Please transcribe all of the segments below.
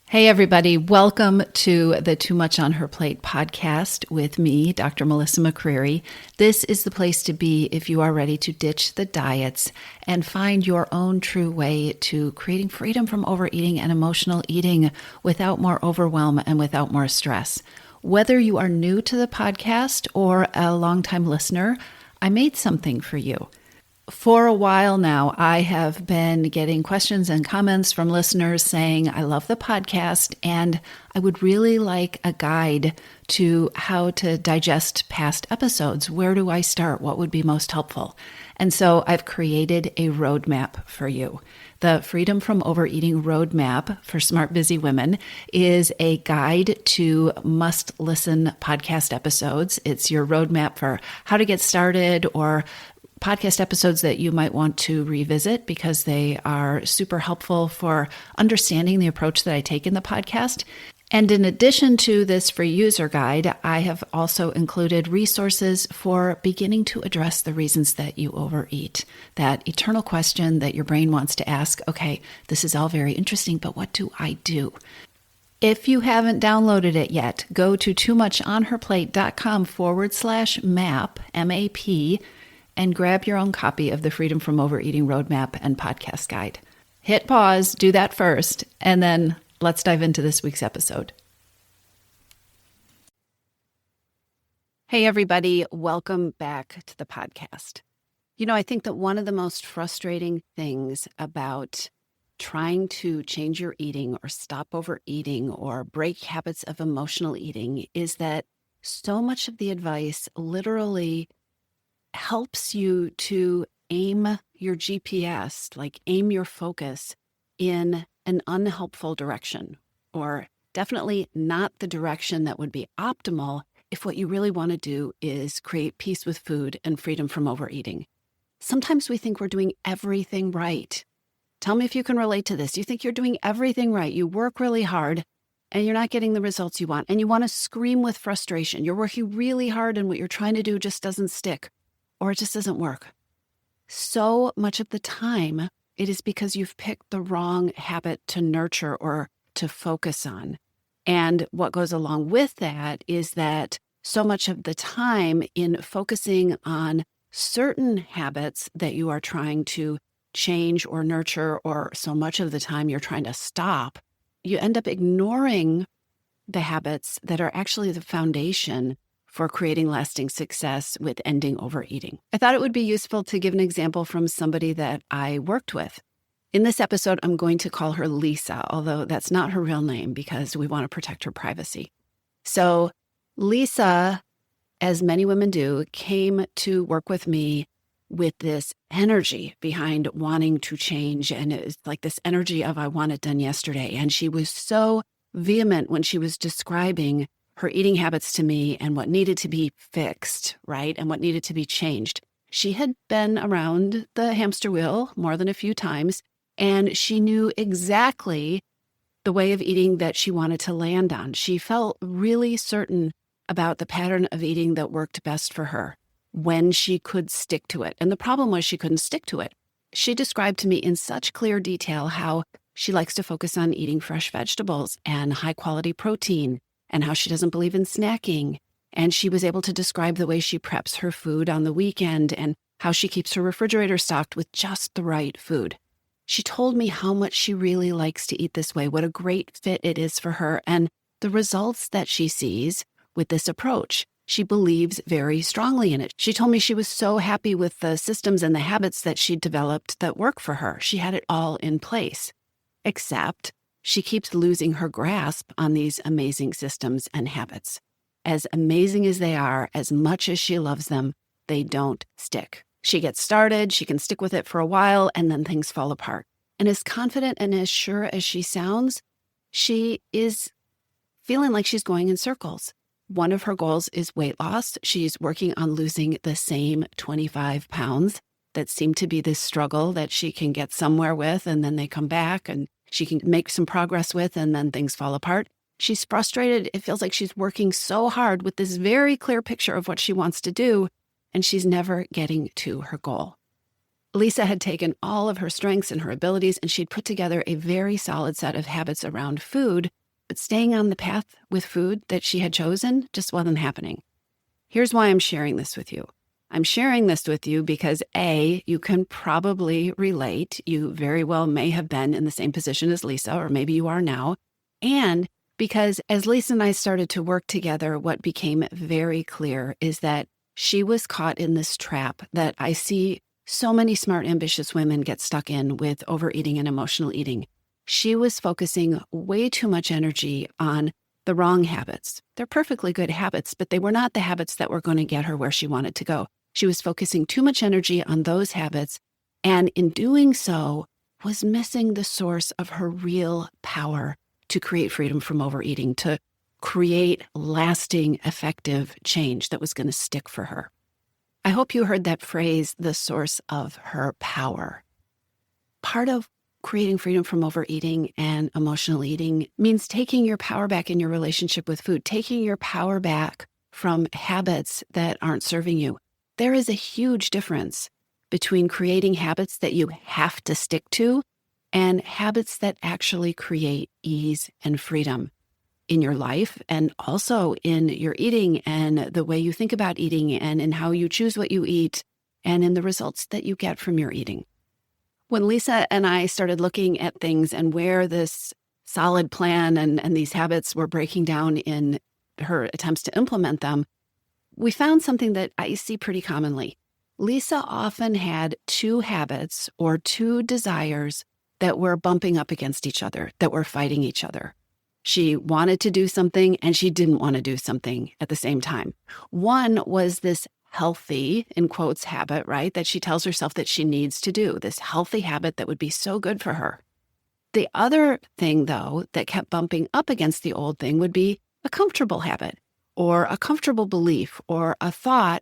Hey, everybody. Welcome to the Too Much on Her Plate podcast with me, Dr. Melissa McCreary. This is the place to be if you are ready to ditch the diets and find your own true way to creating freedom from overeating and emotional eating without more overwhelm and without more stress. Whether you are new to the podcast or a longtime listener, I made something for you. For a while now, I have been getting questions and comments from listeners saying, I love the podcast and I would really like a guide to how to digest past episodes. Where do I start? What would be most helpful? And so I've created a roadmap for you. The Freedom from Overeating Roadmap for Smart Busy Women is a guide to must-listen podcast episodes. It's your roadmap for how to get started or podcast episodes that you might want to revisit because they are super helpful for understanding the approach that I take in the podcast. And in addition to this free user guide, I have also included resources for beginning to address the reasons that you overeat. That eternal question that your brain wants to ask, okay, this is all very interesting, but what do I do? If you haven't downloaded it yet, go to toomuchonherplate.com/map, M-A-P, and grab your own copy of the Freedom from Overeating Roadmap and podcast guide. Hit pause, do that first, and then let's dive into this week's episode. Hey, everybody. Welcome back to the podcast. You know, I think that one of the most frustrating things about trying to change your eating or stop overeating or break habits of emotional eating is that so much of the advice literally helps you to aim your GPS, like aim your focus in an unhelpful direction, or definitely not the direction that would be optimal if what you really want to do is create peace with food and freedom from overeating. Sometimes we think we're doing everything right. Tell me if you can relate to this. You think you're doing everything right. You work really hard and you're not getting the results you want, and you want to scream with frustration. You're working really hard and what you're trying to do just doesn't stick. Or it just doesn't work. So much of the time, it is because you've picked the wrong habit to nurture or to focus on. And what goes along with that is that so much of the time in focusing on certain habits that you are trying to change or nurture, or so much of the time you're trying to stop, you end up ignoring the habits that are actually the foundation for creating lasting success with ending overeating. I thought it would be useful to give an example from somebody that I worked with. In this episode, I'm going to call her Lisa, although that's not her real name because we want to protect her privacy. So Lisa, as many women do, came to work with me with this energy behind wanting to change. And it's like this energy of, I want it done yesterday. And she was so vehement when she was describing her eating habits to me and what needed to be fixed, right? And what needed to be changed. She had been around the hamster wheel more than a few times, and she knew exactly the way of eating that she wanted to land on. She felt really certain about the pattern of eating that worked best for her when she could stick to it. And the problem was she couldn't stick to it. She described to me in such clear detail how she likes to focus on eating fresh vegetables and high quality protein, and how she doesn't believe in snacking. And she was able to describe the way she preps her food on the weekend and how she keeps her refrigerator stocked with just the right food. She told me how much she really likes to eat this way, what a great fit it is for her, and the results that she sees with this approach. She believes very strongly in it. She told me she was so happy with the systems and the habits that she'd developed that work for her. She had it all in place, except she keeps losing her grasp on these amazing systems and habits. As amazing as they are, as much as she loves them, they don't stick. She gets started, she can stick with it for a while, and then things fall apart. And as confident and as sure as she sounds, she is feeling like she's going in circles. One of her goals is weight loss. She's working on losing the same 25 pounds that seem to be this struggle that she can get somewhere with, and then they come back, and she can make some progress with, and then things fall apart. She's frustrated. It feels like she's working so hard with this very clear picture of what she wants to do, and she's never getting to her goal. Lisa had taken all of her strengths and her abilities, and she'd put together a very solid set of habits around food but staying on the path with food that she had chosen just wasn't happening. Here's why I'm sharing this with you. I'm sharing this with you because A, you can probably relate. You very well may have been in the same position as Lisa, or maybe you are now. And because as Lisa and I started to work together, what became very clear is that she was caught in this trap that I see so many smart, ambitious women get stuck in with overeating and emotional eating. She was focusing way too much energy on the wrong habits. They're perfectly good habits, but they were not the habits that were going to get her where she wanted to go. She was focusing too much energy on those habits, and in doing so, was missing the source of her real power to create freedom from overeating, to create lasting, effective change that was going to stick for her. I hope you heard that phrase, the source of her power. Part of creating freedom from overeating and emotional eating means taking your power back in your relationship with food, taking your power back from habits that aren't serving you. There is a huge difference between creating habits that you have to stick to and habits that actually create ease and freedom in your life, and also in your eating and the way you think about eating and in how you choose what you eat and in the results that you get from your eating. When Lisa and I started looking at things and where this solid plan and these habits were breaking down in her attempts to implement them, we found something that I see pretty commonly. Lisa often had two habits or two desires that were bumping up against each other, that were fighting each other. She wanted to do something and she didn't want to do something at the same time. One was this healthy, in quotes, habit, right? That she tells herself that she needs to do, this healthy habit that would be so good for her. The other thing, though, that kept bumping up against the old thing would be a comfortable habit or a comfortable belief or a thought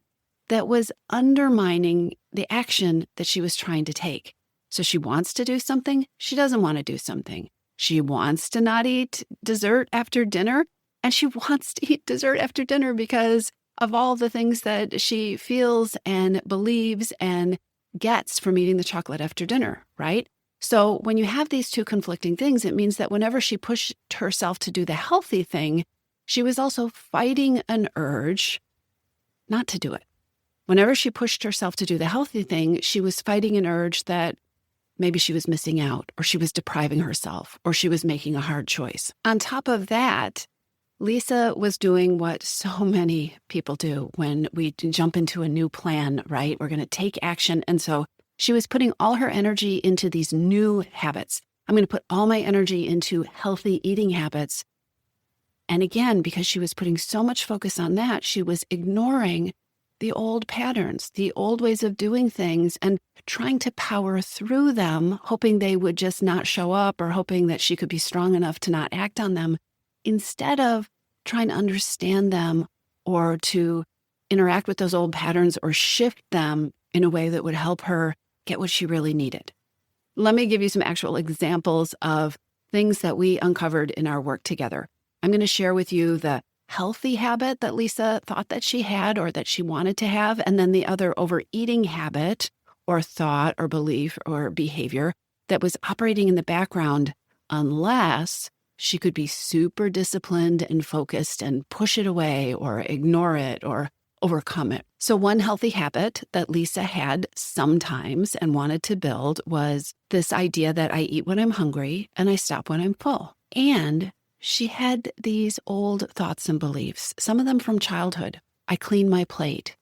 that was undermining the action that she was trying to take. So she wants to do something, she doesn't want to do something. She wants to not eat dessert after dinner, and she wants to eat dessert after dinner because of all the things that she feels and believes and gets from eating the chocolate after dinner, right? So when you have these two conflicting things, it means that whenever she pushed herself to do the healthy thing, she was also fighting an urge not to do it. Whenever she pushed herself to do the healthy thing, she was fighting an urge that maybe she was missing out, or she was depriving herself, or she was making a hard choice. On top of that, Lisa was doing what so many people do when we jump into a new plan, right? We're going to take action. And so she was putting all her energy into these new habits. I'm going to put all my energy into healthy eating habits. And again, because she was putting so much focus on that, she was ignoring the old patterns, the old ways of doing things, and trying to power through them, hoping they would just not show up or hoping that she could be strong enough to not act on them, instead of trying to understand them or to interact with those old patterns or shift them in a way that would help her get what she really needed. Let me give you some actual examples of things that we uncovered in our work together. I'm going to share with you the healthy habit that Lisa thought that she had or that she wanted to have, and then the other overeating habit or thought or belief or behavior that was operating in the background unless she could be super disciplined and focused and push it away or ignore it or overcome it. So one healthy habit that Lisa had sometimes and wanted to build was this idea that I eat when I'm hungry and I stop when I'm full. And she had these old thoughts and beliefs, some of them from childhood. I clean my plate.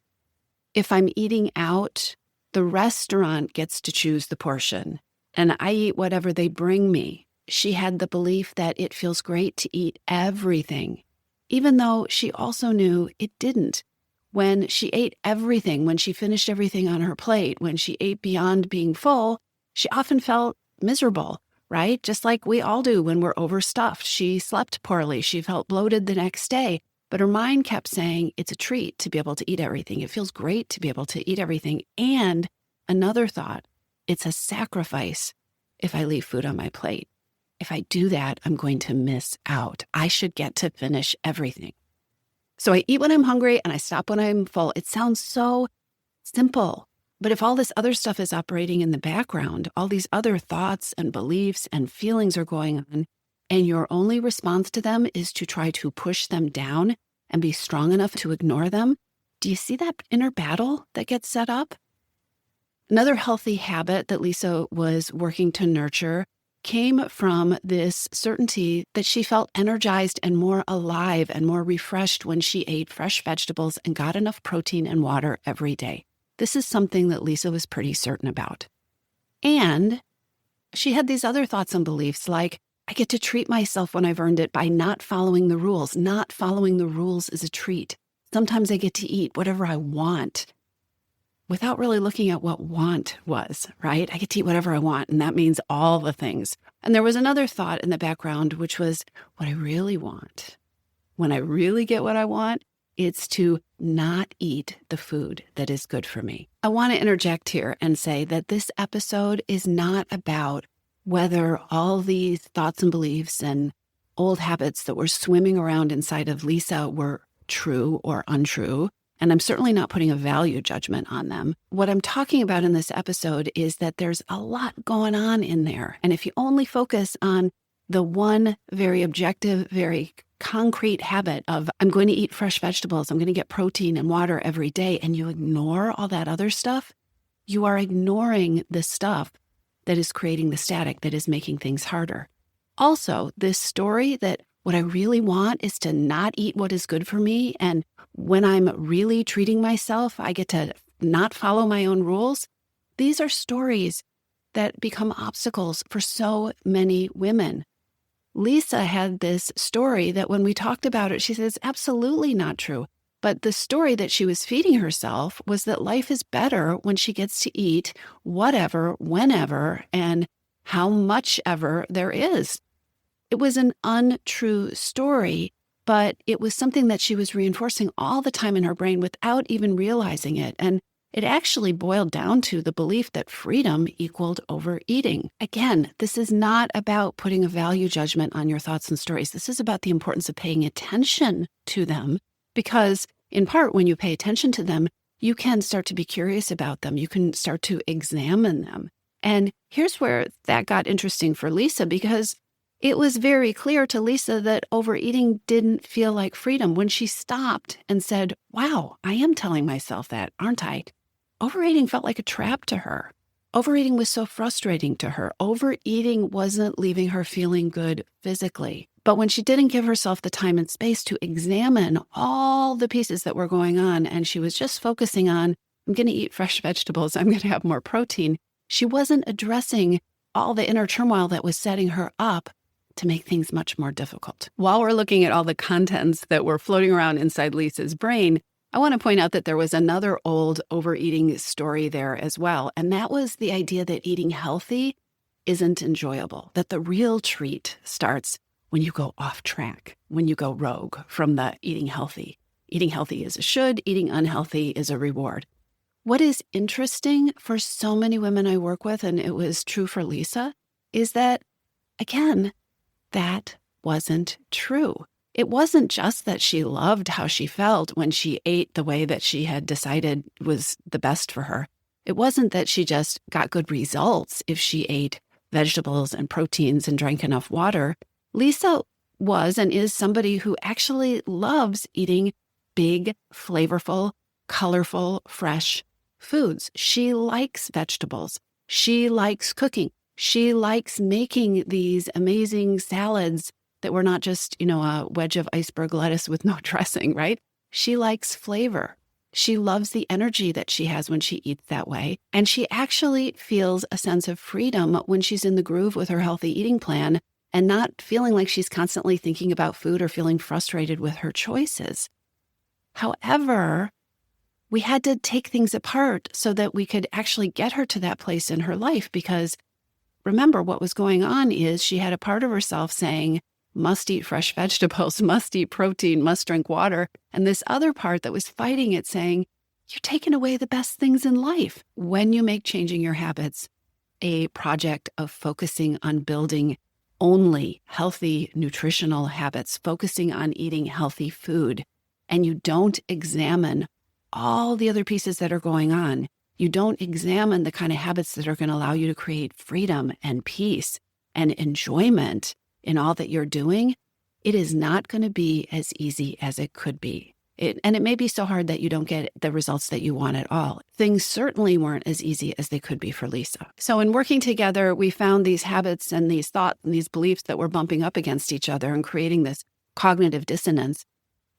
If I'm eating out, the restaurant gets to choose the portion, and I eat whatever they bring me. She had the belief that it feels great to eat everything, even though she also knew it didn't. When she ate everything, when she finished everything on her plate, when she ate beyond being full, she often felt miserable. Right? Just like we all do when we're overstuffed. She slept poorly. She felt bloated the next day. But her mind kept saying, it's a treat to be able to eat everything. It feels great to be able to eat everything. And another thought, it's a sacrifice if I leave food on my plate. If I do that, I'm going to miss out. I should get to finish everything. So I eat when I'm hungry and I stop when I'm full. It sounds so simple. But if all this other stuff is operating in the background, all these other thoughts and beliefs and feelings are going on, and your only response to them is to try to push them down and be strong enough to ignore them, do you see that inner battle that gets set up? Another healthy habit that Lisa was working to nurture came from this certainty that she felt energized and more alive and more refreshed when she ate fresh vegetables and got enough protein and water every day. This is something that Lisa was pretty certain about. And she had these other thoughts and beliefs like, I get to treat myself when I've earned it by not following the rules. Not following the rules is a treat. Sometimes I get to eat whatever I want without really looking at what want was, right? I get to eat whatever I want, and that means all the things. And there was another thought in the background, which was what I really want. When I really get what I want, it's to not eat the food that is good for me. I want to interject here and say that this episode is not about whether all these thoughts and beliefs and old habits that were swimming around inside of Lisa were true or untrue. And I'm certainly not putting a value judgment on them. What I'm talking about in this episode is that there's a lot going on in there. And if you only focus on the one very objective, very concrete habit of I'm going to eat fresh vegetables, I'm going to get protein and water every day, and you ignore all that other stuff, you are ignoring the stuff that is creating the static that is making things harder. Also, this story that what I really want is to not eat what is good for me, and when I'm really treating myself, I get to not follow my own rules. These are stories that become obstacles for so many women. Lisa had this story that when we talked about it, she says, absolutely not true. But the story that she was feeding herself was that life is better when she gets to eat whatever, whenever, and how much ever there is. It was an untrue story, but it was something that she was reinforcing all the time in her brain without even realizing it. And it actually boiled down to the belief that freedom equaled overeating. Again, this is not about putting a value judgment on your thoughts and stories. This is about the importance of paying attention to them, because in part, when you pay attention to them, you can start to be curious about them. You can start to examine them. And here's where that got interesting for Lisa, because it was very clear to Lisa that overeating didn't feel like freedom. When she stopped and said, wow, I am telling myself that, aren't I? Overeating felt like a trap to her. Overeating was so frustrating to her. Overeating wasn't leaving her feeling good physically. But when she didn't give herself the time and space to examine all the pieces that were going on, and she was just focusing on, I'm going to eat fresh vegetables, I'm going to have more protein, she wasn't addressing all the inner turmoil that was setting her up to make things much more difficult. While we're looking at all the contents that were floating around inside Lisa's brain, I want to point out that there was another old overeating story there as well. And that was the idea that eating healthy isn't enjoyable, that the real treat starts when you go off track, when you go rogue from the eating healthy. Eating healthy is a should, eating unhealthy is a reward. What is interesting for so many women I work with, and it was true for Lisa, is that, again, that wasn't true. It wasn't just that she loved how she felt when she ate the way that she had decided was the best for her. It wasn't that she just got good results if she ate vegetables and proteins and drank enough water. Lisa was and is somebody who actually loves eating big, flavorful, colorful, fresh foods. She likes vegetables. She likes cooking. She likes making these amazing salads that were not just, a wedge of iceberg lettuce with no dressing, right? She likes flavor. She loves the energy that she has when she eats that way. And she actually feels a sense of freedom when she's in the groove with her healthy eating plan and not feeling like she's constantly thinking about food or feeling frustrated with her choices. However, we had to take things apart so that we could actually get her to that place in her life, because remember, what was going on is she had a part of herself saying, must eat fresh vegetables, must eat protein, must drink water. And this other part that was fighting it saying, you're taking away the best things in life. When you make changing your habits a project of focusing on building only healthy nutritional habits, focusing on eating healthy food, and you don't examine all the other pieces that are going on, you don't examine the kind of habits that are going to allow you to create freedom and peace and enjoyment, in all that you're doing, it is not going to be as easy as it could be. And it may be so hard that you don't get the results that you want at all. Things certainly weren't as easy as they could be for Lisa. So in working together, we found these habits and these thoughts and these beliefs that were bumping up against each other and creating this cognitive dissonance.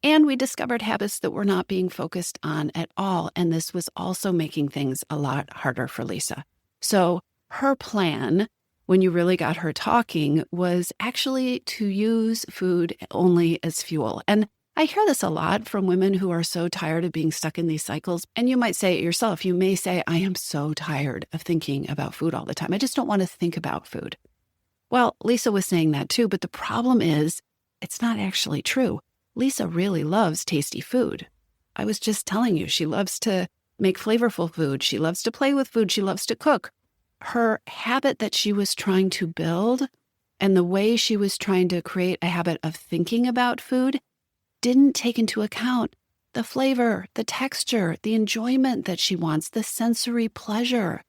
And we discovered habits that were not being focused on at all. And this was also making things a lot harder for Lisa. So her plan, when you really got her talking, was actually to use food only as fuel. And I hear this a lot from women who are so tired of being stuck in these cycles. And you might say it yourself. You may say, I am so tired of thinking about food all the time. I just don't want to think about food. Well, Lisa was saying that too, but the problem is it's not actually true. Lisa really loves tasty food. I was just telling you, she loves to make flavorful food. She loves to play with food. She loves to cook. Her habit that she was trying to build and the way she was trying to create a habit of thinking about food didn't take into account the flavor, the texture, the enjoyment that she wants, the sensory pleasure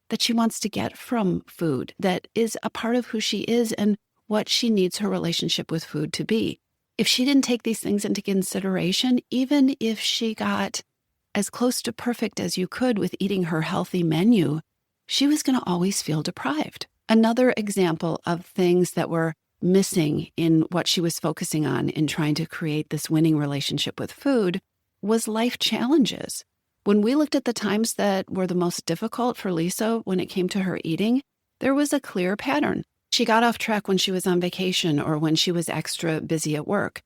that she wants to get from food that is a part of who she is and what she needs her relationship with food to be. If she didn't take these things into consideration, even if she got as close to perfect as you could with eating her healthy menu, she was going to always feel deprived. Another example of things that were missing in what she was focusing on in trying to create this winning relationship with food was life challenges. When we looked at the times that were the most difficult for Lisa when it came to her eating, there was a clear pattern. She got off track when she was on vacation or when she was extra busy at work.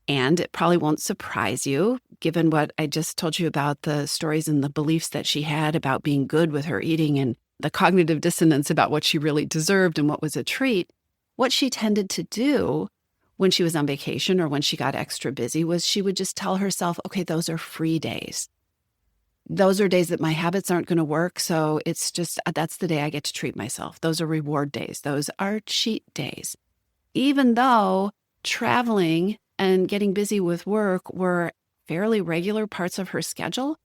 And it probably won't surprise you, given what I just told you about the stories and the beliefs that she had about being good with her eating and the cognitive dissonance about what she really deserved and what was a treat. What she tended to do when she was on vacation or when she got extra busy was she would just tell herself, okay, those are free days. Those are days that my habits aren't going to work. So it's just, that's the day I get to treat myself. Those are reward days. Those are cheat days. Even though traveling and getting busy with work were fairly regular parts of her schedule,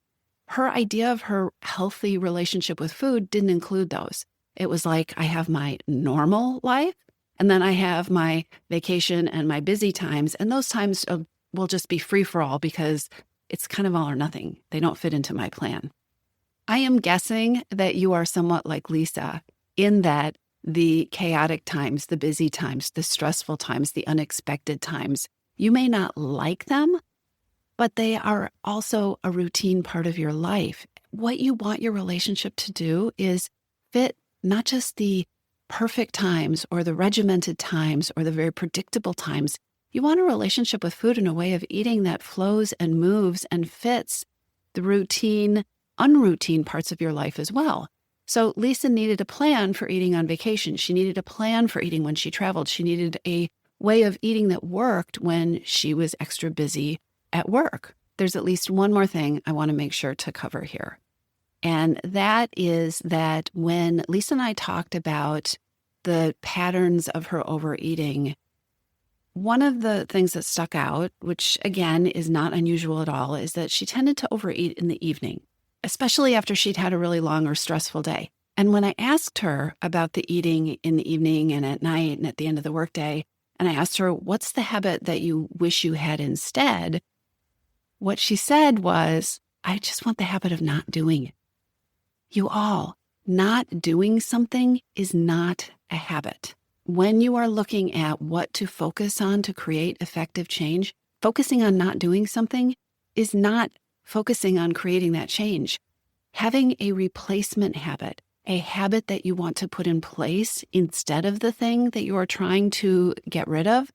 her idea of her healthy relationship with food didn't include those. It was like, I have my normal life, and then I have my vacation and my busy times, and those times will just be free for all because it's kind of all or nothing. They don't fit into my plan. I am guessing that you are somewhat like Lisa in that the chaotic times, the busy times, the stressful times, the unexpected times, you may not like them, but they are also a routine part of your life. What you want your relationship to do is fit not just the perfect times or the regimented times or the very predictable times. You want a relationship with food in a way of eating that flows and moves and fits the routine, unroutine parts of your life as well. So Lisa needed a plan for eating on vacation. She needed a plan for eating when she traveled. She needed a way of eating that worked when she was extra busy at work. There's at least one more thing I want to make sure to cover here. And that is that when Lisa and I talked about the patterns of her overeating, one of the things that stuck out, which again is not unusual at all, is that she tended to overeat in the evening, especially after she'd had a really long or stressful day. And when I asked her about the eating in the evening and at night and at the end of the workday, and I asked her, what's the habit that you wish you had instead? What she said was, I just want the habit of not doing it. You all, not doing something is not a habit. When you are looking at what to focus on to create effective change, focusing on not doing something is not focusing on creating that change. Having a replacement habit, a habit that you want to put in place instead of the thing that you are trying to get rid of,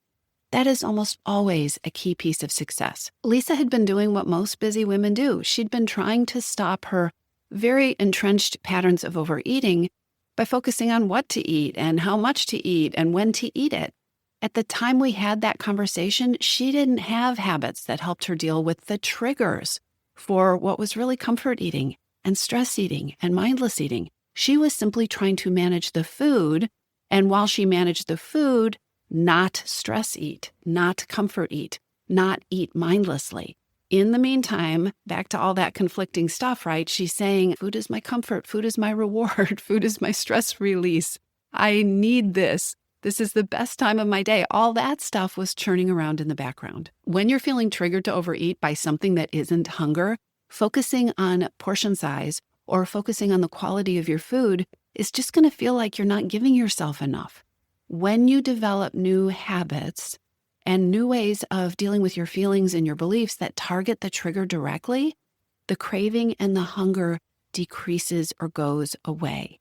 that is almost always a key piece of success. Lisa had been doing what most busy women do. She'd been trying to stop her very entrenched patterns of overeating by focusing on what to eat and how much to eat and when to eat it. At the time we had that conversation, she didn't have habits that helped her deal with the triggers for what was really comfort eating and stress eating and mindless eating. She was simply trying to manage the food, and while she managed the food, not stress eat, not comfort eat, not eat mindlessly. In the meantime, back to all that conflicting stuff, right? She's saying, food is my comfort, food is my reward, food is my stress release. I need this. This is the best time of my day. All that stuff was churning around in the background. When you're feeling triggered to overeat by something that isn't hunger, focusing on portion size or focusing on the quality of your food is just going to feel like you're not giving yourself enough. When you develop new habits and new ways of dealing with your feelings and your beliefs that target the trigger directly, the craving and the hunger decreases or goes away.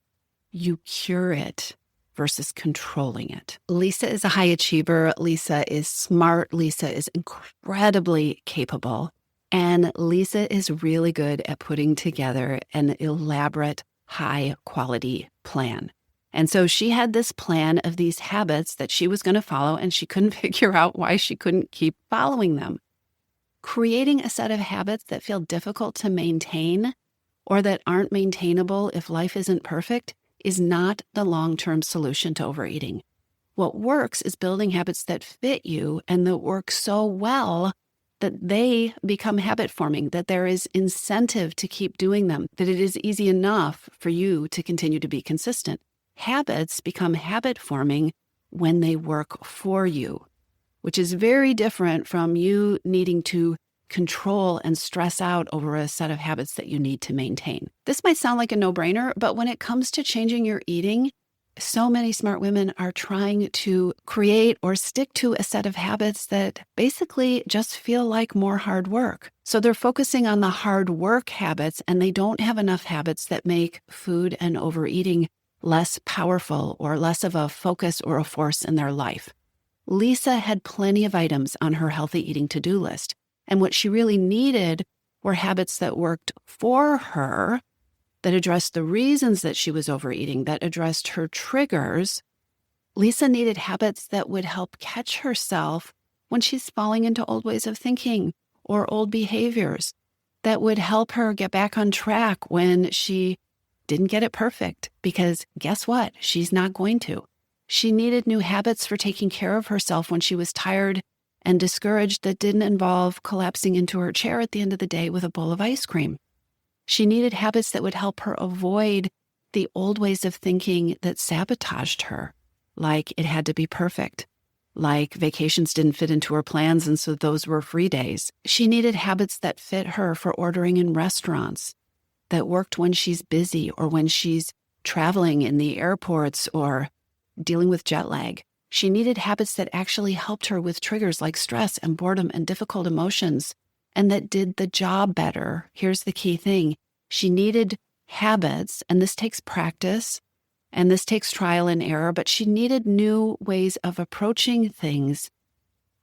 You cure it versus controlling it. Lisa is a high achiever. Lisa is smart. Lisa is incredibly capable. And Lisa is really good at putting together an elaborate, high-quality plan. And so she had this plan of these habits that she was going to follow, and she couldn't figure out why she couldn't keep following them. Creating a set of habits that feel difficult to maintain or that aren't maintainable if life isn't perfect is not the long-term solution to overeating. What works is building habits that fit you and that work so well that they become habit forming, that there is incentive to keep doing them, that it is easy enough for you to continue to be consistent. Habits become habit forming when they work for you, which is very different from you needing to control and stress out over a set of habits that you need to maintain. This might sound like a no-brainer, but when it comes to changing your eating, so many smart women are trying to create or stick to a set of habits that basically just feel like more hard work. So they're focusing on the hard work habits, and they don't have enough habits that make food and overeating less powerful or less of a focus or a force in their life. Lisa had plenty of items on her healthy eating to-do list. And what she really needed were habits that worked for her, that addressed the reasons that she was overeating, that addressed her triggers. Lisa needed habits that would help catch herself when she's falling into old ways of thinking or old behaviors, that would help her get back on track when she didn't get it perfect, because guess what? She's not going to. She needed new habits for taking care of herself when she was tired and discouraged that didn't involve collapsing into her chair at the end of the day with a bowl of ice cream. She needed habits that would help her avoid the old ways of thinking that sabotaged her, like it had to be perfect, like vacations didn't fit into her plans and so those were free days. She needed habits that fit her for ordering in restaurants, that worked when she's busy or when she's traveling in the airports or dealing with jet lag. She needed habits that actually helped her with triggers like stress and boredom and difficult emotions, and that did the job better. Here's the key thing. She needed habits, and this takes practice, and this takes trial and error, but she needed new ways of approaching things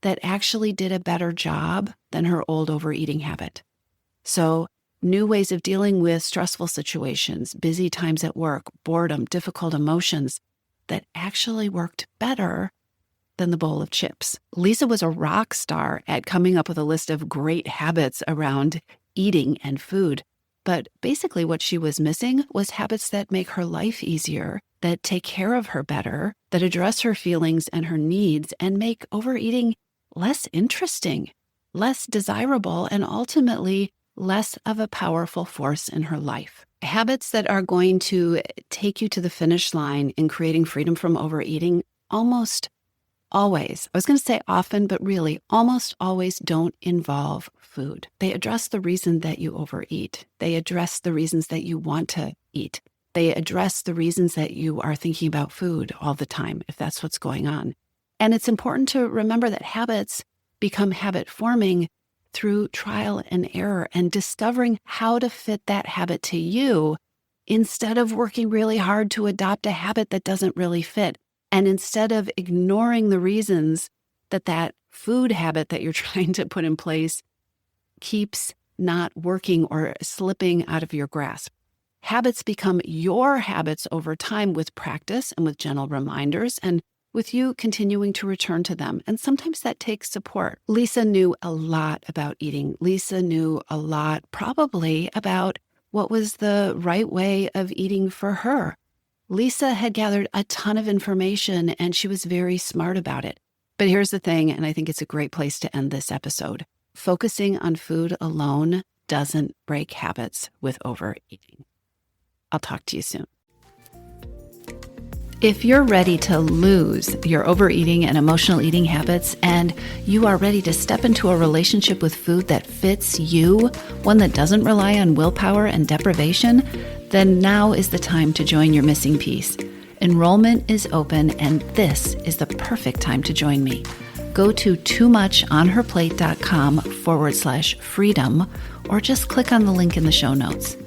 that actually did a better job than her old overeating habit. So, new ways of dealing with stressful situations, busy times at work, boredom, difficult emotions, that actually worked better than the bowl of chips. Lisa was a rock star at coming up with a list of great habits around eating and food. But basically what she was missing was habits that make her life easier, that take care of her better, that address her feelings and her needs, and make overeating less interesting, less desirable, and ultimately less of a powerful force in her life. Habits that are going to take you to the finish line in creating freedom from overeating almost always, I was going to say often, but really almost always don't involve food. They address the reason that you overeat. They address the reasons that you want to eat. They address the reasons that you are thinking about food all the time, if that's what's going on. And it's important to remember that habits become habit forming through trial and error and discovering how to fit that habit to you instead of working really hard to adopt a habit that doesn't really fit. And instead of ignoring the reasons that that food habit that you're trying to put in place keeps not working or slipping out of your grasp. Habits become your habits over time with practice and with gentle reminders and with you continuing to return to them. And sometimes that takes support. Lisa knew a lot about eating. Lisa knew a lot probably about what was the right way of eating for her. Lisa had gathered a ton of information and she was very smart about it. But here's the thing, and I think it's a great place to end this episode. Focusing on food alone doesn't break habits with overeating. I'll talk to you soon. If you're ready to lose your overeating and emotional eating habits, and you are ready to step into a relationship with food that fits you, one that doesn't rely on willpower and deprivation, then now is the time to join your missing piece. Enrollment is open, and this is the perfect time to join me. Go to toomuchonherplate.com/freedom, or just click on the link in the show notes.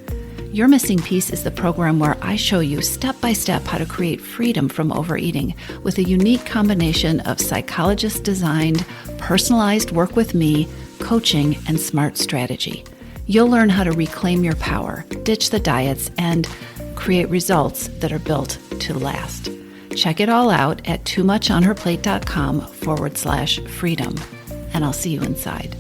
Your Missing Piece is the program where I show you step-by-step how to create freedom from overeating with a unique combination of psychologist-designed, personalized work with me, coaching, and smart strategy. You'll learn how to reclaim your power, ditch the diets, and create results that are built to last. Check it all out at toomuchonherplate.com/freedom, and I'll see you inside.